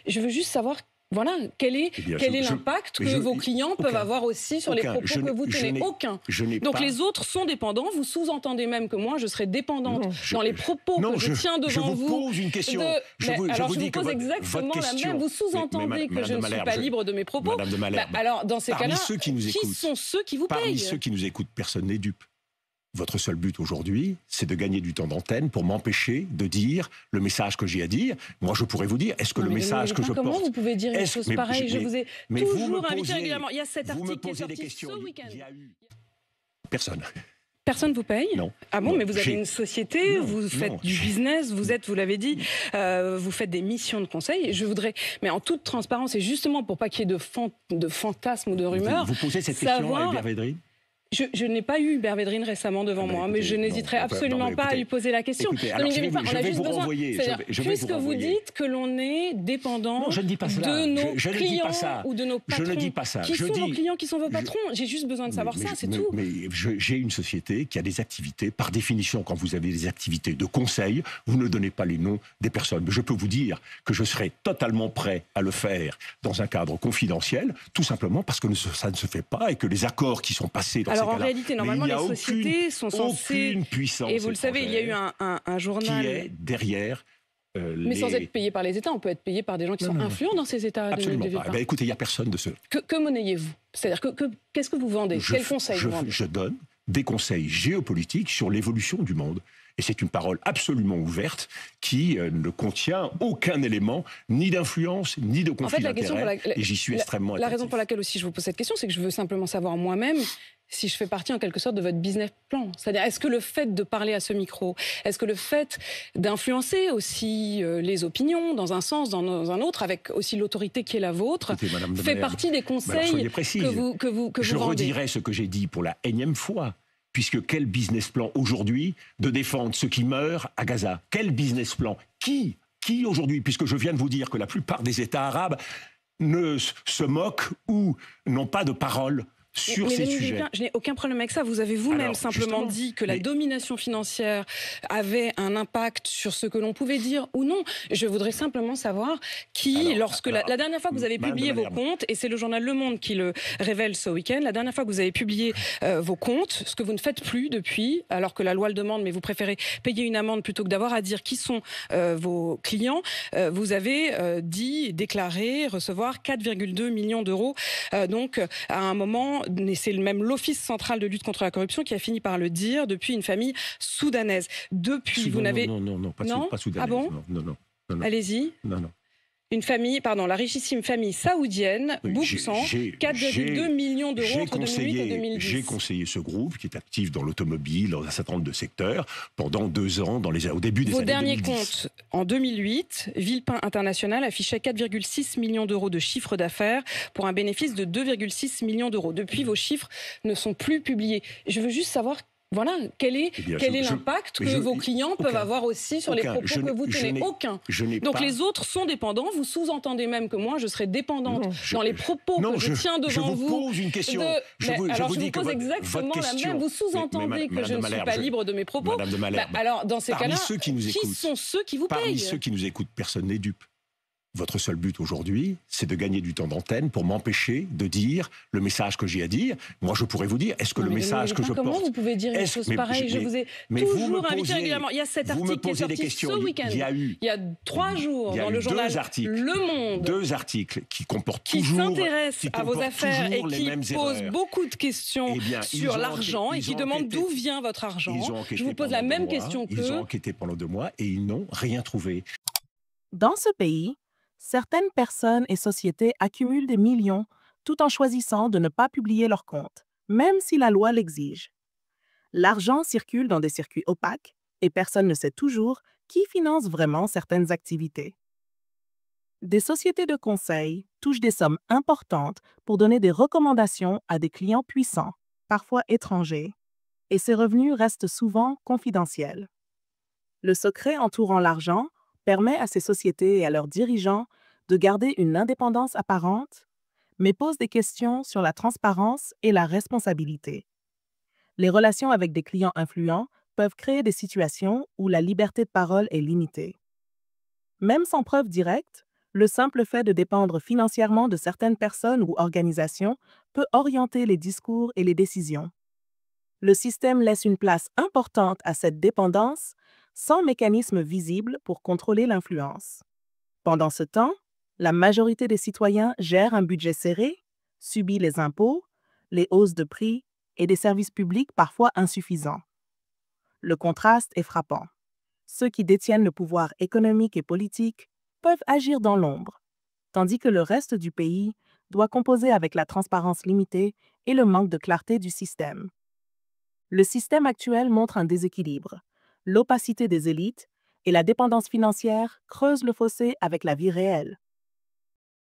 Je veux juste savoir, voilà, quel est Eh bien, l'impact que vos clients peuvent avoir aussi sur les propos que vous tenez. Aucun. Donc les autres sont dépendants. Vous sous-entendez même que moi, je serai dépendante dans les propos que je tiens devant vous. Je vous pose une question. Je vous pose exactement la même. Vous sous-entendez que je ne suis pas libre de mes propos. Madame de Malherbe, alors, dans ces cas-là, qui sont ceux qui vous payent? Parmi ceux qui nous écoutent, personne n'est dupe. Votre seul but aujourd'hui, c'est de gagner du temps d'antenne pour m'empêcher de dire le message que j'ai à dire. Moi, je pourrais vous dire, est-ce que le message que je porte... Comment vous pouvez dire une chose pareille? Je vous ai toujours invité régulièrement. Il y a cet vous me article qui est posez des sorti questions. ce week-end. Il y a eu... Personne. Personne vous paye? Non. Ah bon, Non, mais vous avez une société, vous faites du business, vous l'avez dit, vous faites des missions de conseil. Je voudrais, mais en toute transparence, et justement pour pas qu'il y ait de fantasmes ou de rumeurs... Vous posez cette question à Hubert Védrine? Je n'ai pas eu Hubert Védrine récemment devant moi, mais je n'hésiterai absolument pas à lui poser la question. Écoutez, alors, on a juste besoin. Puisque vous dites que l'on est dépendant de nos clients ou de nos patrons. Je ne dis pas ça. Qui sont vos clients, qui sont vos patrons? J'ai juste besoin de savoir ça, c'est tout. Mais j'ai une société qui a des activités. Par définition, quand vous avez des activités de conseil, vous ne donnez pas les noms des personnes. Mais je peux vous dire que je serai totalement prêt à le faire dans un cadre confidentiel, tout simplement parce que ça ne se fait pas et que les accords qui sont passés dans alors en réalité, normalement, les sociétés sont censées... Aucune puissance et vous le savez, il y a eu un journal... qui est derrière... mais sans être payé par les États, on peut être payé par des gens qui sont influents dans ces États. Absolument pas. Ben, écoutez, il n'y a personne de ce... Que monnayez-vous? C'est-à-dire, qu'est-ce que vous vendez? Quel conseil vous vendez? Je donne des conseils géopolitiques sur l'évolution du monde. Et c'est une parole absolument ouverte qui ne contient aucun élément ni d'influence, ni de conflit d'intérêts. Et j'y suis extrêmement attentif. La raison pour laquelle aussi je vous pose cette question, c'est que je veux simplement savoir moi-même si je fais partie en quelque sorte de votre business plan. C'est-à-dire, est-ce que le fait de parler à ce micro, est-ce que le fait d'influencer aussi les opinions dans un sens, dans un autre, avec aussi l'autorité qui est la vôtre, fait partie des conseils que vous vendez? Je redirai ce que j'ai dit pour la énième fois. Puisque quel business plan aujourd'hui de défendre ceux qui meurent à Gaza? Quel business plan? Qui aujourd'hui? Puisque je viens de vous dire que la plupart des États arabes ne se moquent ou n'ont pas de parole sur ces sujets. Je n'ai aucun problème avec ça. Vous avez vous-même simplement dit que la domination financière avait un impact sur ce que l'on pouvait dire ou non. Je voudrais simplement savoir la dernière fois que vous avez publié vos comptes, et c'est le journal Le Monde qui le révèle ce week-end, la dernière fois que vous avez publié vos comptes, ce que vous ne faites plus depuis, alors que la loi le demande, mais vous préférez payer une amende plutôt que d'avoir à dire qui sont vos clients, vous avez déclaré recevoir 4,2 millions d'euros. Donc, à un moment, et c'est même l'Office central de lutte contre la corruption qui a fini par le dire, depuis une famille soudanaise. Depuis, vous n'avez... Non, pas soudanaise. Ah bon? Non. Allez-y. Non. Une famille, la richissime famille saoudienne, Boursan, 4,2 millions d'euros entre 2008 et 2010. J'ai conseillé ce groupe qui est actif dans l'automobile, dans un certain nombre de secteurs, pendant 2 ans, au début des années 2010. Vos derniers comptes, en 2008, Villepin International affichait 4,6 millions d'euros de chiffre d'affaires pour un bénéfice de 2,6 millions d'euros. Depuis, vos chiffres ne sont plus publiés. Je veux juste savoir... Voilà, quel est l'impact que vos clients peuvent avoir aussi sur les propos que vous tenez? Aucun. Donc les autres sont dépendants. Vous sous-entendez même que moi, je serai dépendante dans les propos que je tiens devant vous. Je vous pose une question. Je vous pose exactement la même. Vous sous-entendez que je ne suis pas libre de mes propos. Madame de Malherbe, alors dans ces cas-là, qui sont ceux qui vous payent? Parmi ceux qui nous écoutent, personne n'est dupe. Votre seul but aujourd'hui, c'est de gagner du temps d'antenne pour m'empêcher de dire le message que j'ai à dire. Moi, je pourrais vous dire, est-ce que le message que je porte... Comment vous pouvez dire une chose pareille? Je vous ai toujours invité régulièrement. Il y a cet article qui est sorti ce week-end. Il y a 3 jours dans le journal Le Monde. 2 articles qui comportent toujours... Qui s'intéressent à vos affaires et qui posent beaucoup de questions sur l'argent et qui demandent d'où vient votre argent. Je vous pose la même question qu'eux. Ils ont enquêté pendant 2 mois et ils n'ont rien trouvé. Dans ce pays, certaines personnes et sociétés accumulent des millions tout en choisissant de ne pas publier leurs comptes, même si la loi l'exige. L'argent circule dans des circuits opaques et personne ne sait toujours qui finance vraiment certaines activités. Des sociétés de conseil touchent des sommes importantes pour donner des recommandations à des clients puissants, parfois étrangers, et ces revenus restent souvent confidentiels. Le secret entourant l'argent permet à ces sociétés et à leurs dirigeants de garder une indépendance apparente, mais pose des questions sur la transparence et la responsabilité. Les relations avec des clients influents peuvent créer des situations où la liberté de parole est limitée. Même sans preuve directe, Le simple fait de dépendre financièrement de certaines personnes ou organisations peut orienter les discours et les décisions. Le système laisse une place importante à cette dépendance sans mécanisme visible pour contrôler l'influence. Pendant ce temps, la majorité des citoyens gèrent un budget serré, subit les impôts, les hausses de prix et des services publics parfois insuffisants. Le contraste est frappant. Ceux qui détiennent le pouvoir économique et politique peuvent agir dans l'ombre, tandis que le reste du pays doit composer avec la transparence limitée et le manque de clarté du système. Le système actuel montre un déséquilibre. L'opacité des élites et la dépendance financière creusent le fossé avec la vie réelle.